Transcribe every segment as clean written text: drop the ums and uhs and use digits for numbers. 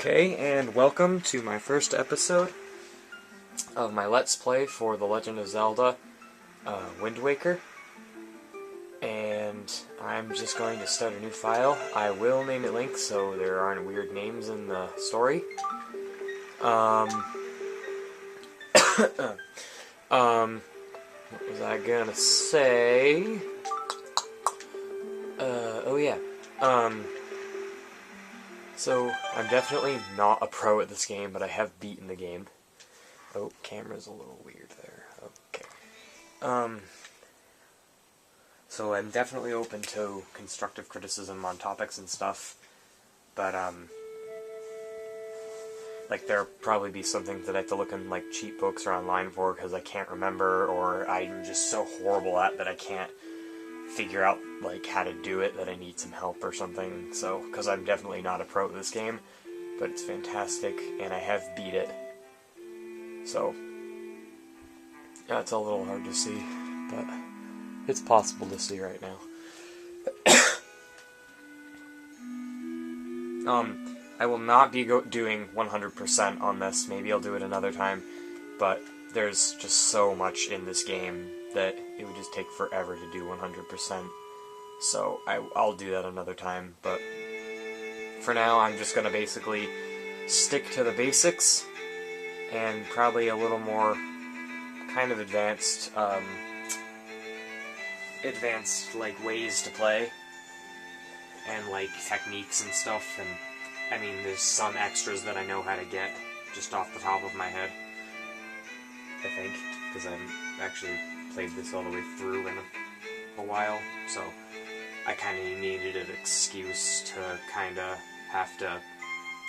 Okay, and welcome to my first episode of my Let's Play for The Legend of Zelda, Windwaker. And I'm just going to start a new file. I will name it Link so there aren't weird names in the story. What was I gonna say? Oh yeah. So, I'm definitely not a pro at this game, but I have beaten the game. Oh, camera's a little weird there. Okay. So I'm definitely open to constructive criticism on topics and stuff, but, like, there'll probably be some things that I have to look in, like, cheat books or online for because I can't remember, or I'm just so horrible at that I can't figure out, like, how to do it, that I need some help or something. So, because I'm definitely not a pro at this game, but it's fantastic, and I have beat it. So, yeah, it's a little hard to see, but it's possible to see right now. I will not be doing 100% on this. Maybe I'll do it another time, but there's just so much in this game that it would just take forever to do 100%. So I'll do that another time, but for now I'm just going to basically stick to the basics and probably a little more kind of advanced like ways to play and like techniques and stuff. And I mean, there's some extras that I know how to get just off the top of my head, I think, because I haven't actually played this all the way through in a while, so I kind of needed an excuse to kind of have to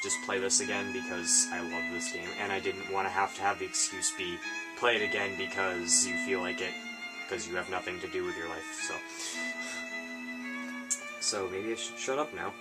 just play this again because I love this game, and I didn't want to have the excuse be play it again because you feel like it, because you have nothing to do with your life, so maybe I should shut up now.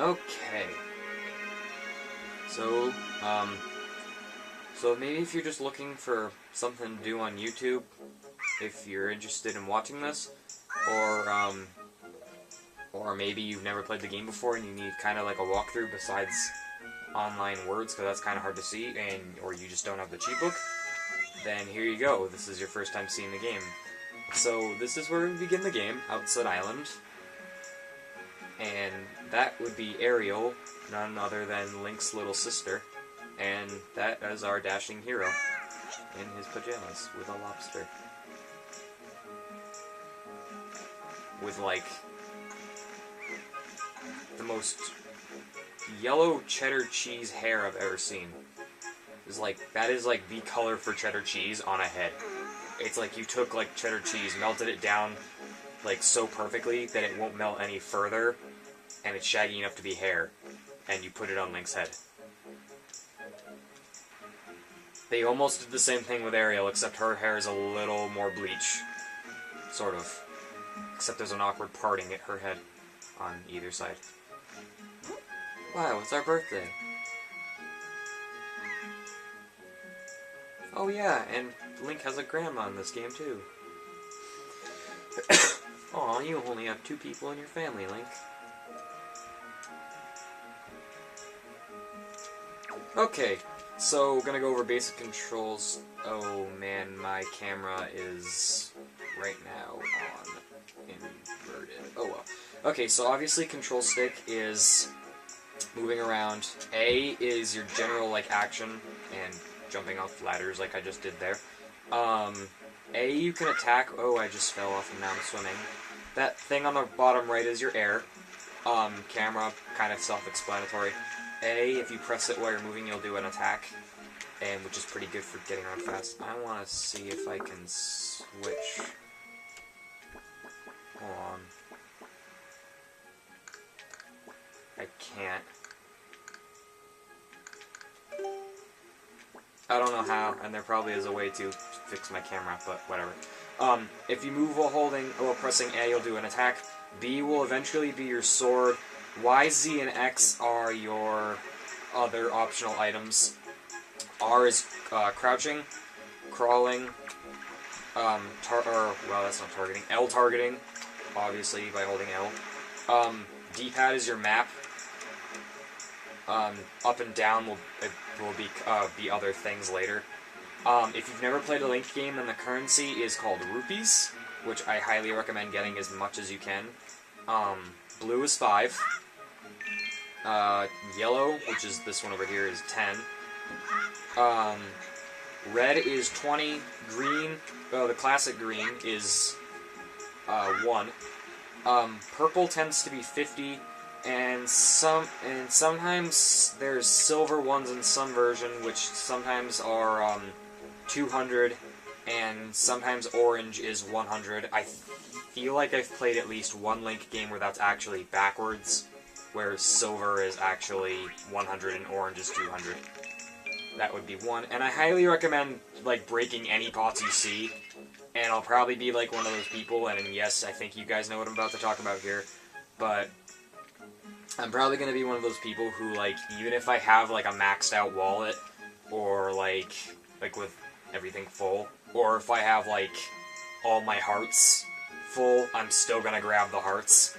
Okay. So maybe if you're just looking for something to do on YouTube, if you're interested in watching this, or maybe you've never played the game before and you need kind of like a walkthrough besides online words, because that's kind of hard to see, or you just don't have the cheat book, then here you go. This is your first time seeing the game. So this is where we begin the game, Outset Island. And that would be Ariel, none other than Link's little sister. And that is our dashing hero in his pajamas with a lobster. with, like, the most yellow cheddar cheese hair I've ever seen. That is like the color for cheddar cheese on a head. It's like you took like cheddar cheese, melted it down like so perfectly that it won't melt any further, and it's shaggy enough to be hair, and you put it on Link's head. They almost did the same thing with Ariel, except her hair is a little more bleach. Sort of. Except there's an awkward parting at her head on either side. Wow, it's our birthday. Oh yeah, and Link has a grandma in this game too. Aw, you only have 2 people in your family, Link. Okay, so gonna go over basic controls. Oh man, my camera is right now on inverted. Oh well. Okay, so obviously control stick is moving around. A is your general like action and jumping off ladders like I just did there. A, you can attack. Oh, I just fell off and now I'm swimming. That thing on the bottom right is your air. Camera, kind of self-explanatory. A, if you press it while you're moving, you'll do an attack, and which is pretty good for getting around fast. I want to see if I can switch. Hold on. I can't. I don't know how, and there probably is a way to fix my camera, but whatever. If you move while pressing A, you'll do an attack. B will eventually be your sword. Y, Z, and X are your other optional items. R is crouching, crawling, well, that's not targeting. L targeting, obviously, by holding L. D-pad is your map. Up and down will be other things later. If you've never played a Link game, then the currency is called rupees, which I highly recommend getting as much as you can. Blue is 5. Yellow, which is this one over here, is 10. Red is 20. Green, the classic green, is 1. Purple tends to be 50. And sometimes there's silver ones in some version, which sometimes are 200, and sometimes orange is 100. I feel like I've played at least one Link game where that's actually backwards, where silver is actually 100 and orange is 200. That would be 1. And I highly recommend like breaking any pots you see, and I'll probably be like one of those people, and yes, I think you guys know what I'm about to talk about here, but I'm probably going to be one of those people who, like, even if I have, like, a maxed out wallet, or, like with everything full, or if I have, like, all my hearts full, I'm still going to grab the hearts.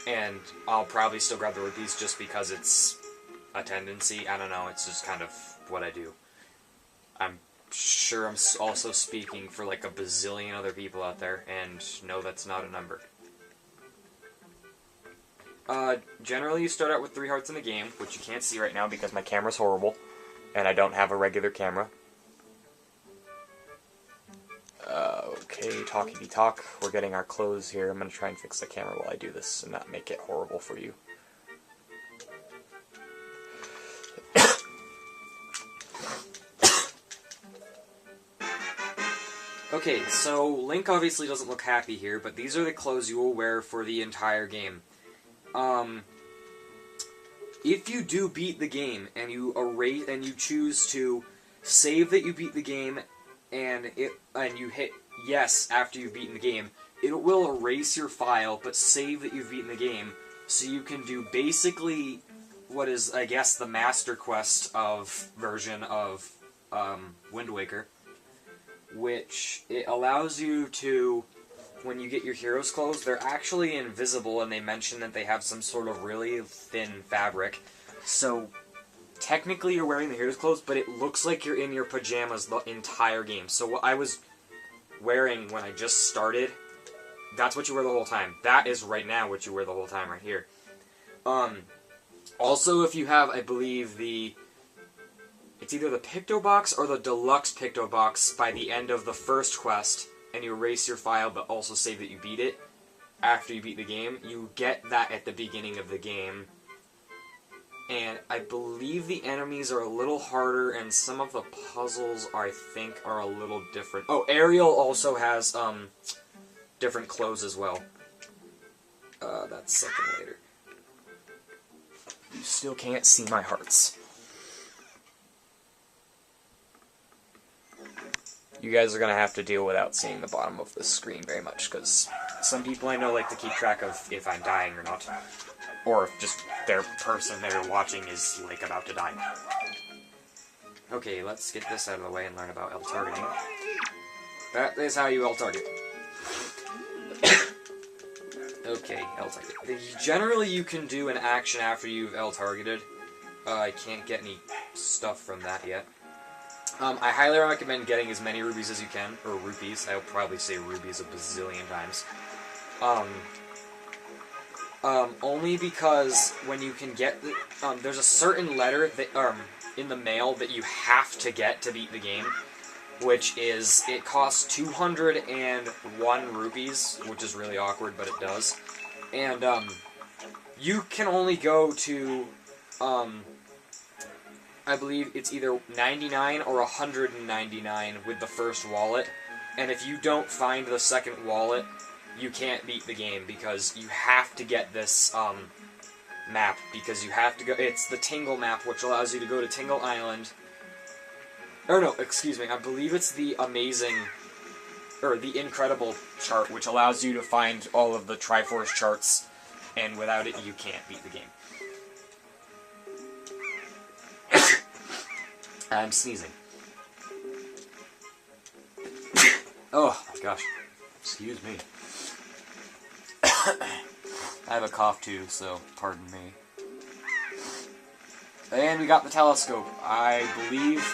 And I'll probably still grab the rupees just because it's a tendency. I don't know, it's just kind of what I do. I'm sure I'm also speaking for, like, a bazillion other people out there, and no, that's not a number. Generally you start out with 3 hearts in the game, which you can't see right now because my camera's horrible, and I don't have a regular camera. Okay, talky talk. We're getting our clothes here. I'm gonna try and fix the camera while I do this and not make it horrible for you. Okay, so Link obviously doesn't look happy here, but these are the clothes you will wear for the entire game. If you do beat the game and you choose to save that you beat the game and you hit yes after you've beaten the game, it will erase your file but save that you've beaten the game, so you can do basically what is, I guess, the Master Quest version of Windwaker, which it allows you to, when you get your hero's clothes, they're actually invisible, and they mention that they have some sort of really thin fabric. So, technically you're wearing the hero's clothes, but it looks like you're in your pajamas the entire game. So what I was wearing when I just started, that's what you wear the whole time. That is right now what you wear the whole time right here. Also, if you have, I believe, it's either the Picto Box or the Deluxe Picto Box by the end of the first quest, and you erase your file but also save that you beat it after you beat the game, you get that at the beginning of the game. And I believe the enemies are a little harder, and some of the puzzles, I think, are a little different. Oh, Ariel also has different clothes as well. That's something later. You still can't see my hearts. You guys are going to have to deal without seeing the bottom of the screen very much, because some people I know like to keep track of if I'm dying or not. Or if just their person they're watching is, like, about to die. Okay, let's get this out of the way and learn about L-targeting. That is how you L-target. Okay, L-target. Generally, you can do an action after you've L-targeted. I can't get any stuff from that yet. I highly recommend getting as many rubies as you can, or rupees. I'll probably say rubies a bazillion times. Only because when you can get the, there's a certain letter that, in the mail that you have to get to beat the game, which is, it costs 201 rupees, which is really awkward, but it does. And, you can only go to, I believe it's either 99 or 199 with the first wallet, and if you don't find the second wallet, you can't beat the game, because you have to get this, map, because you have to go, it's the Tingle map, which allows you to go to Tingle Island, or no, excuse me, I believe it's the Amazing, or the Incredible chart, which allows you to find all of the Triforce charts, and without it, you can't beat the game. I'm sneezing. Oh, my gosh. Excuse me. I have a cough too, so pardon me. And we got the telescope. I believe,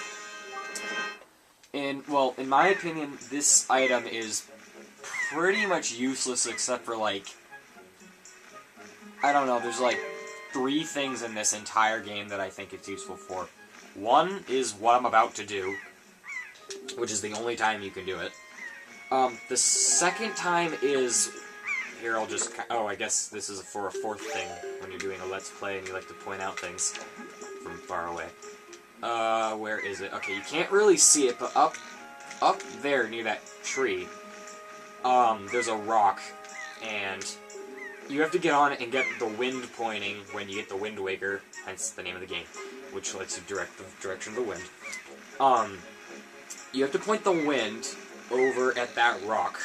in my opinion, this item is pretty much useless except for, like, I don't know, there's like 3 things in this entire game that I think it's useful for. One is what I'm about to do, which is the only time you can do it. The second time is, here I'll just, oh, I guess this is for a 4th thing, when you're doing a Let's Play and you like to point out things from far away. Where is it? Okay, you can't really see it, but up there near that tree, there's a rock, and you have to get on it and get the wind pointing when you get the Windwaker, hence the name of the game, which lets you direct the direction of the wind. You have to point the wind over at that rock,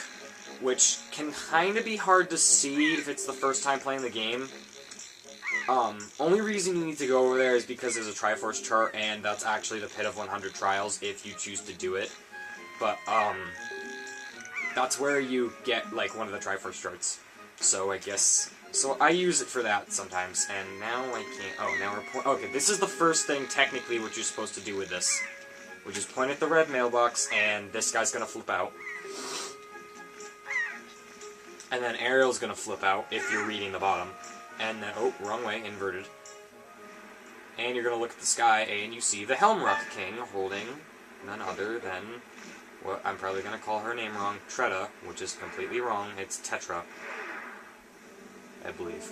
which can kind of be hard to see if it's the first time playing the game. Only reason you need to go over there is because there's a Triforce chart, and that's actually the Pit of 100 Trials if you choose to do it. But, that's where you get, like, one of the Triforce charts. So I guess, so I use it for that sometimes, and now I can't, oh, now we're, okay, this is the first thing, technically, what you're supposed to do with this, which is point at the red mailbox, and this guy's gonna flip out. And then Ariel's gonna flip out, if you're reading the bottom. And then, oh, wrong way, inverted. And you're gonna look at the sky, and you see the Helmrock King holding none other than, what I'm probably gonna call her name wrong, Tretta, which is completely wrong, it's Tetra, I believe.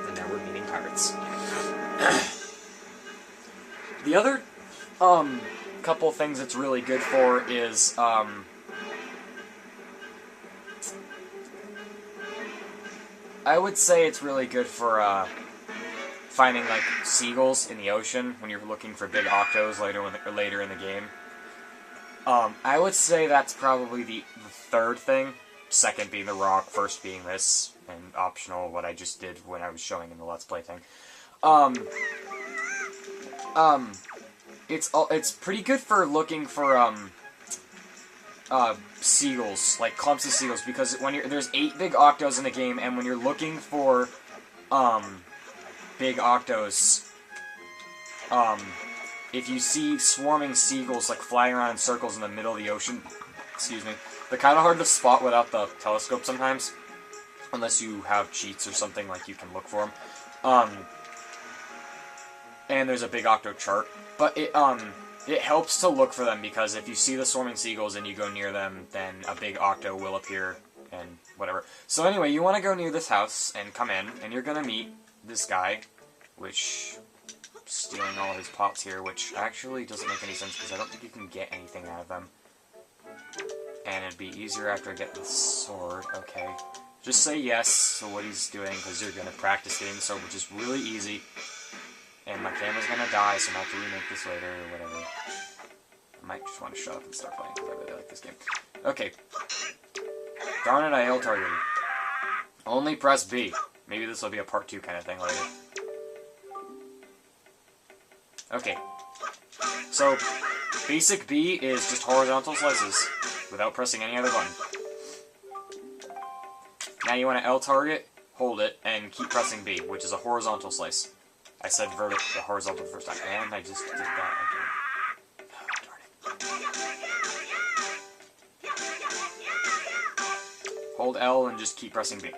And now we're meeting pirates. The other, couple things it's really good for is, I would say it's really good for, finding, like, seagulls in the ocean when you're looking for big octos later in the game. I would say that's probably the 3rd thing. 2nd being the rock, 1st being this, and optional what I just did when I was showing in the Let's Play thing. It's pretty good for looking for, seagulls, like clumps of seagulls, because when there's 8 big octos in the game, and when you're looking for, big octos, if you see swarming seagulls, like, flying around in circles in the middle of the ocean, excuse me, they're kind of hard to spot without the telescope sometimes, unless you have cheats or something, like, you can look for them. And there's a big octo chart, but It helps to look for them, because if you see the swarming seagulls and you go near them, then a big octo will appear, and whatever. So anyway, you want to go near this house, and come in, and you're going to meet this guy, which... stealing all his pots here, which actually doesn't make any sense, because I don't think you can get anything out of them. And it'd be easier after I get the sword. Okay. Just say yes to what he's doing, because you're going to practice getting the sword, which is really easy. And my camera's going to die, so I'm going to have to remake this later, or whatever. I might just want to shut up and start playing, because I really like this game. Okay. Darn it, I L-targeted. Only press B. Maybe this will be a part 2 kind of thing later. Okay. So, basic B is just horizontal slices, without pressing any other button. Now you want to L-target, hold it, and keep pressing B, which is a horizontal slice. I said horizontal the first time, and I just did that again. Oh, darn it. Hold L and just keep pressing B.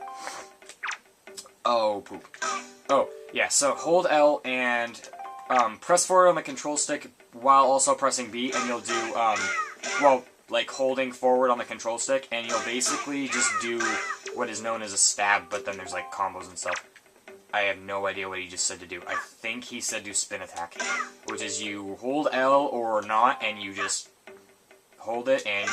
Oh, poop. Oh, yeah, so hold L and press forward on the control stick while also pressing B, and you'll do, well, like holding forward on the control stick, and you'll basically just do what is known as a stab, but then there's like combos and stuff. I have no idea what he just said to do. I think he said do spin attack, which is you hold L or not, and you just hold it, and